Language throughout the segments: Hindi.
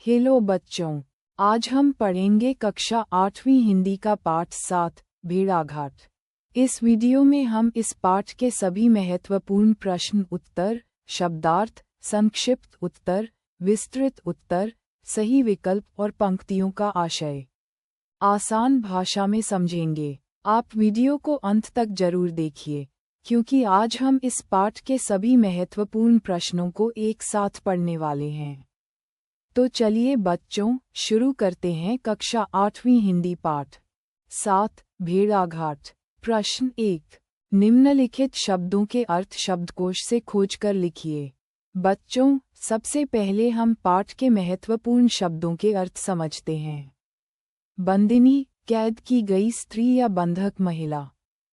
हेलो बच्चों, आज हम पढ़ेंगे कक्षा 8वीं हिंदी का पाठ 7 भेड़ाघाट। इस वीडियो में हम इस पाठ के सभी महत्वपूर्ण प्रश्न उत्तर, शब्दार्थ, संक्षिप्त उत्तर, विस्तृत उत्तर, सही विकल्प और पंक्तियों का आशय आसान भाषा में समझेंगे। आप वीडियो को अंत तक जरूर देखिए, क्योंकि आज हम इस पाठ के सभी महत्वपूर्ण प्रश्नों को एक साथ पढ़ने वाले हैं। तो चलिए बच्चों, शुरू करते हैं कक्षा 8वीं हिंदी पाठ 7 भेड़ाघाट। प्रश्न 1। निम्नलिखित शब्दों के अर्थ शब्दकोश से खोजकर लिखिए। बच्चों, सबसे पहले हम पाठ के महत्वपूर्ण शब्दों के अर्थ समझते हैं। बंदिनी, कैद की गई स्त्री या बंधक महिला।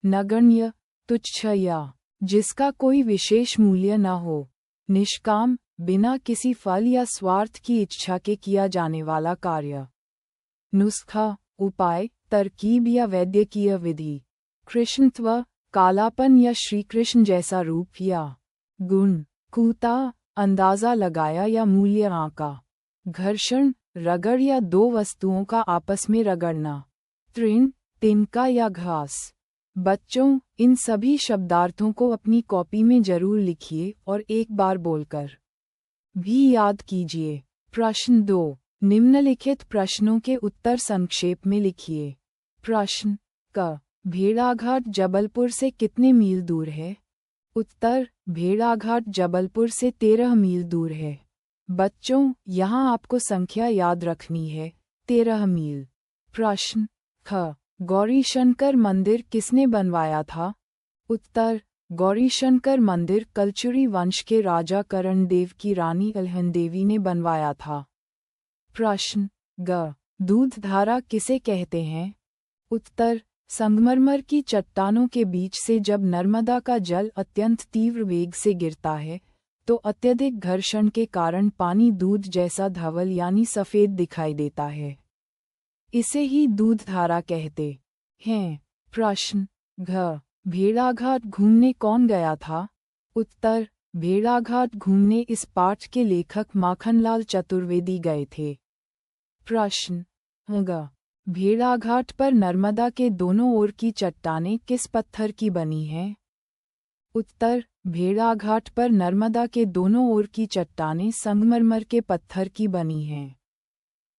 नगण्य, तुच्छ या जिसका कोई विशेष मूल्य न हो। निष्काम, बिना किसी फल या स्वार्थ की इच्छा के किया जाने वाला कार्य। नुस्खा, उपाय, तरकीब या वैद्यकीय विधि। कृष्णत्व, कालापन या श्रीकृष्ण जैसा रूप या गुण। कूता, अंदाजा लगाया या मूल्य आंका। घर्षण, रगड़ या दो वस्तुओं का आपस में रगड़ना। तृण, तिनका या घास। बच्चों, इन सभी शब्दार्थों को अपनी कॉपी में जरूर लिखिए और एक बार बोलकर भी याद कीजिए। प्रश्न 2। निम्नलिखित प्रश्नों के उत्तर संक्षेप में लिखिए। प्रश्न क। भेड़ाघाट जबलपुर से कितने मील दूर है? उत्तर, भेड़ाघाट जबलपुर से 13 मील दूर है। बच्चों, यहाँ आपको संख्या याद रखनी है, 13 मील। प्रश्न ख। गौरीशंकर मंदिर किसने बनवाया था? उत्तर, गौरीशंकर मंदिर कलचुरी वंश के राजा करणदेव की रानी अल्हनदेवी ने बनवाया था। प्रश्न ग। दूधधारा किसे कहते हैं? उत्तर, संगमरमर की चट्टानों के बीच से जब नर्मदा का जल अत्यंत तीव्र वेग से गिरता है, तो अत्यधिक घर्षण के कारण पानी दूध जैसा धवल यानी सफ़ेद दिखाई देता है। इसे ही दूधधारा कहते हैं। प्रश्न घ। भेड़ाघाट घूमने कौन गया था? उत्तर, भेड़ाघाट घूमने इस पाठ के लेखक माखनलाल चतुर्वेदी गए थे। प्रश्न ग। भेड़ाघाट पर नर्मदा के दोनों ओर की चट्टानें किस पत्थर की बनी हैं? उत्तर, भेड़ाघाट पर नर्मदा के दोनों ओर की चट्टानें संगमरमर के पत्थर की बनी हैं।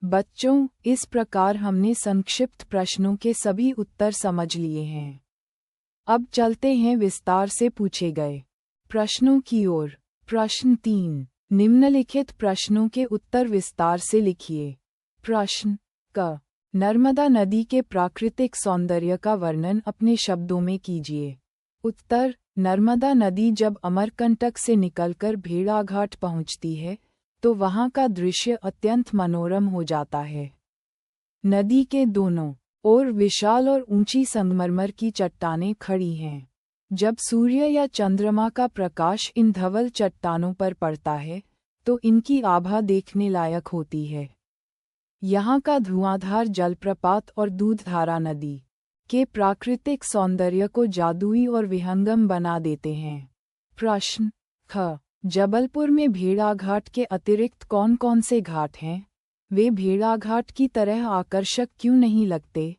बच्चों, इस प्रकार हमने संक्षिप्त प्रश्नों के सभी उत्तर समझ लिए हैं। अब चलते हैं विस्तार से पूछे गए प्रश्नों की ओर। प्रश्न 3। निम्नलिखित प्रश्नों के उत्तर विस्तार से लिखिए। प्रश्न क। नर्मदा नदी के प्राकृतिक सौंदर्य का वर्णन अपने शब्दों में कीजिए। उत्तर, नर्मदा नदी जब अमरकंटक से निकलकर भेड़ाघाट पहुँचती है, तो वहाँ का दृश्य अत्यंत मनोरम हो जाता है। नदी के दोनों ओर विशाल और ऊंची संगमरमर की चट्टानें खड़ी हैं। जब सूर्य या चंद्रमा का प्रकाश इन धवल चट्टानों पर पड़ता है, तो इनकी आभा देखने लायक होती है। यहाँ का धुआंधार जलप्रपात और दूधधारा नदी के प्राकृतिक सौंदर्य को जादुई और विहंगम बना देते हैं। प्रश्न ख। जबलपुर में भेड़ाघाट के अतिरिक्त कौन कौन से घाट हैं? वे भेड़ाघाट की तरह आकर्षक क्यों नहीं लगते?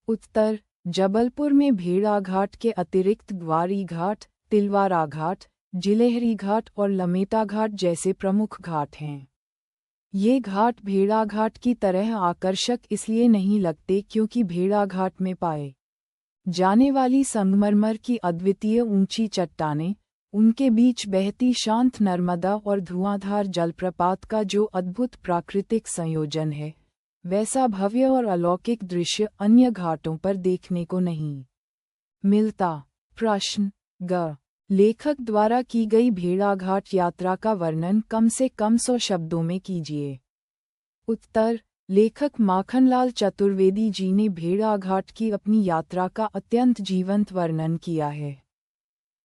उत्तर, जबलपुर में भेड़ाघाट के अतिरिक्त ग्वारी घाट, तिलवारा घाट, जिलेहरी घाट और लमेटा घाट जैसे प्रमुख घाट हैं। ये घाट भेड़ाघाट की तरह आकर्षक इसलिए नहीं लगते क्योंकि भेड़ाघाट में पाए जाने वाली संगमरमर की अद्वितीय ऊंची चट्टानें, उनके बीच बहती शांत नर्मदा और धुआंधार जलप्रपात का जो अद्भुत प्राकृतिक संयोजन है, वैसा भव्य और अलौकिक दृश्य अन्य घाटों पर देखने को नहीं मिलता। प्रश्न ग। लेखक द्वारा की गई भेड़ाघाट यात्रा का वर्णन कम से कम 100 शब्दों में कीजिए। उत्तर, लेखक माखनलाल चतुर्वेदी जी ने भेड़ाघाट की अपनी यात्रा का अत्यंत जीवंत वर्णन किया है।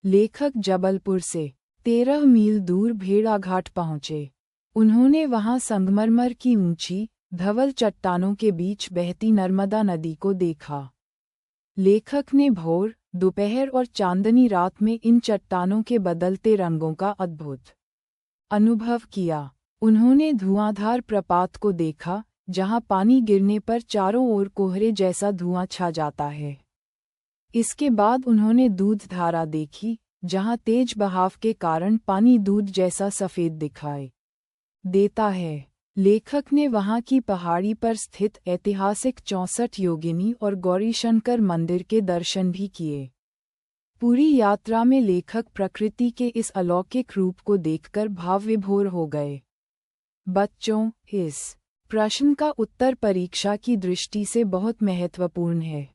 लेखक जबलपुर से 13 मील दूर भेड़ाघाट पहुँचे। उन्होंने वहां संगमरमर की ऊंची, धवल चट्टानों के बीच बहती नर्मदा नदी को देखा। लेखक ने भोर, दोपहर और चांदनी रात में इन चट्टानों के बदलते रंगों का अद्भुत अनुभव किया। उन्होंने धुआंधार प्रपात को देखा, जहां पानी गिरने पर चारों ओर कोहरे जैसा धुआं छा जाता है। इसके बाद उन्होंने दूध धारा देखी, जहां तेज बहाव के कारण पानी दूध जैसा सफ़ेद दिखाई देता है। लेखक ने वहां की पहाड़ी पर स्थित ऐतिहासिक 64 योगिनी और गौरीशंकर मंदिर के दर्शन भी किए। पूरी यात्रा में लेखक प्रकृति के इस अलौकिक रूप को देखकर भावविभोर हो गए। बच्चों, इस प्रश्न का उत्तर परीक्षा की दृष्टि से बहुत महत्वपूर्ण है।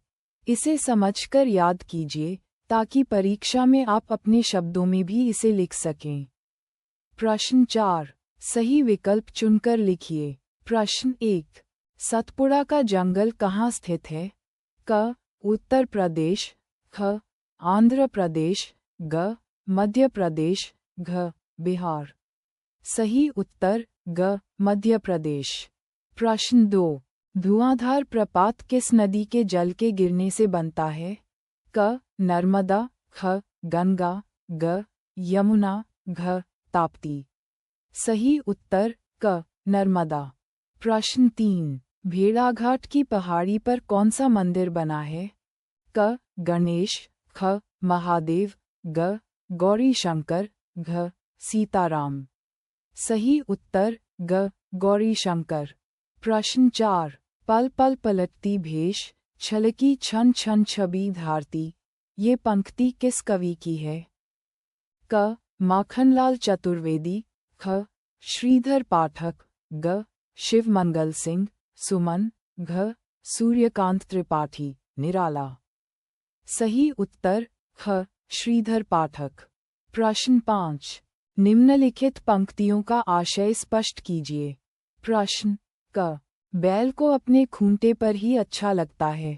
इसे समझकर याद कीजिए, ताकि परीक्षा में आप अपने शब्दों में भी इसे लिख सकें। प्रश्न 4, सही विकल्प चुनकर लिखिए। प्रश्न 1, सतपुड़ा का जंगल कहाँ स्थित है? क, उत्तर प्रदेश, ख, आंध्र प्रदेश, ग, मध्य प्रदेश, घ, बिहार। सही उत्तर ग, मध्य प्रदेश। प्रश्न 2, धुआंधार प्रपात किस नदी के जल के गिरने से बनता है? क, नर्मदा, ख, गंगा, ग, यमुना, घ, ताप्ती। सही उत्तर क, नर्मदा। प्रश्न 3, भेड़ाघाट की पहाड़ी पर कौन सा मंदिर बना है? क, गणेश, ख, महादेव, ग, गौरी शंकर, घ, सीताराम। सही उत्तर ग, गौरी शंकर। प्रश्न 4, पल पल पलटती भेष, छलकी छन छन छवि धारती, ये पंक्ति किस कवि की है? क, माखनलाल चतुर्वेदी, ख, श्रीधर पाठक, ग, शिवमंगल सिंह सुमन, घ, सूर्यकांत त्रिपाठी निराला। सही उत्तर ख, श्रीधर पाठक। प्रश्न 5, निम्नलिखित पंक्तियों का आशय स्पष्ट कीजिए। प्रश्न क, बैल को अपने खूंटे पर ही अच्छा लगता है।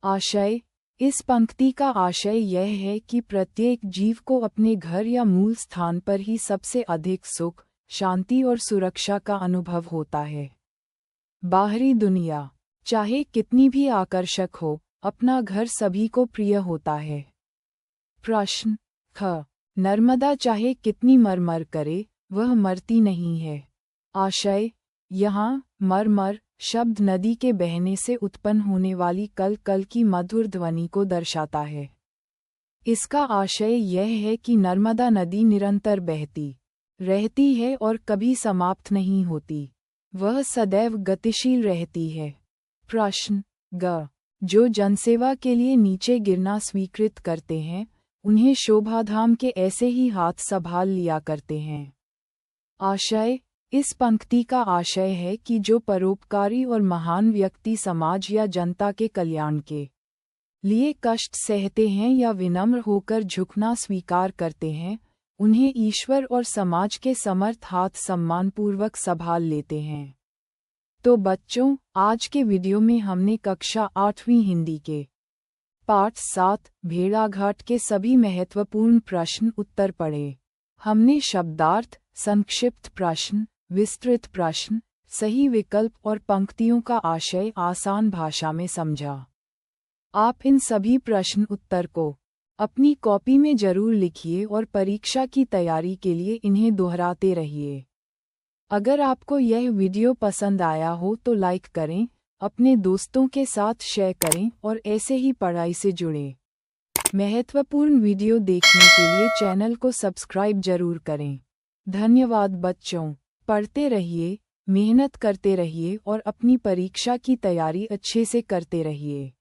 आशय, इस पंक्ति का आशय यह है कि प्रत्येक जीव को अपने घर या मूल स्थान पर ही सबसे अधिक सुख, शांति और सुरक्षा का अनुभव होता है। बाहरी दुनिया चाहे कितनी भी आकर्षक हो, अपना घर सभी को प्रिय होता है। प्रश्न ख, नर्मदा चाहे कितनी मरमर करे, वह मरती नहीं है। आशय, यहाँ मरमर शब्द नदी के बहने से उत्पन्न होने वाली कल कल की मधुर ध्वनि को दर्शाता है। इसका आशय यह है कि नर्मदा नदी निरंतर बहती रहती है और कभी समाप्त नहीं होती, वह सदैव गतिशील रहती है। प्रश्न ग, जो जनसेवा के लिए नीचे गिरना स्वीकृत करते हैं, उन्हें शोभाधाम के ऐसे ही हाथ संभाल लिया करते हैं। आशय, इस पंक्ति का आशय है कि जो परोपकारी और महान व्यक्ति समाज या जनता के कल्याण के लिए कष्ट सहते हैं या विनम्र होकर झुकना स्वीकार करते हैं, उन्हें ईश्वर और समाज के समर्थ हाथ सम्मानपूर्वक संभाल लेते हैं। तो बच्चों, आज के वीडियो में हमने कक्षा 8वीं हिंदी के पाठ 7 भेड़ाघाट के सभी महत्वपूर्ण प्रश्न उत्तर पढ़े। हमने शब्दार्थ, संक्षिप्त प्रश्न, विस्तृत प्रश्न, सही विकल्प और पंक्तियों का आशय आसान भाषा में समझा। आप इन सभी प्रश्न उत्तर को अपनी कॉपी में जरूर लिखिए और परीक्षा की तैयारी के लिए इन्हें दोहराते रहिए। अगर आपको यह वीडियो पसंद आया हो तो लाइक करें, अपने दोस्तों के साथ शेयर करें और ऐसे ही पढ़ाई से जुड़ें। महत्वपूर्ण वीडियो देखने के लिए चैनल को सब्सक्राइब जरूर करें। धन्यवाद बच्चों, पढ़ते रहिए, मेहनत करते रहिए और अपनी परीक्षा की तैयारी अच्छे से करते रहिए।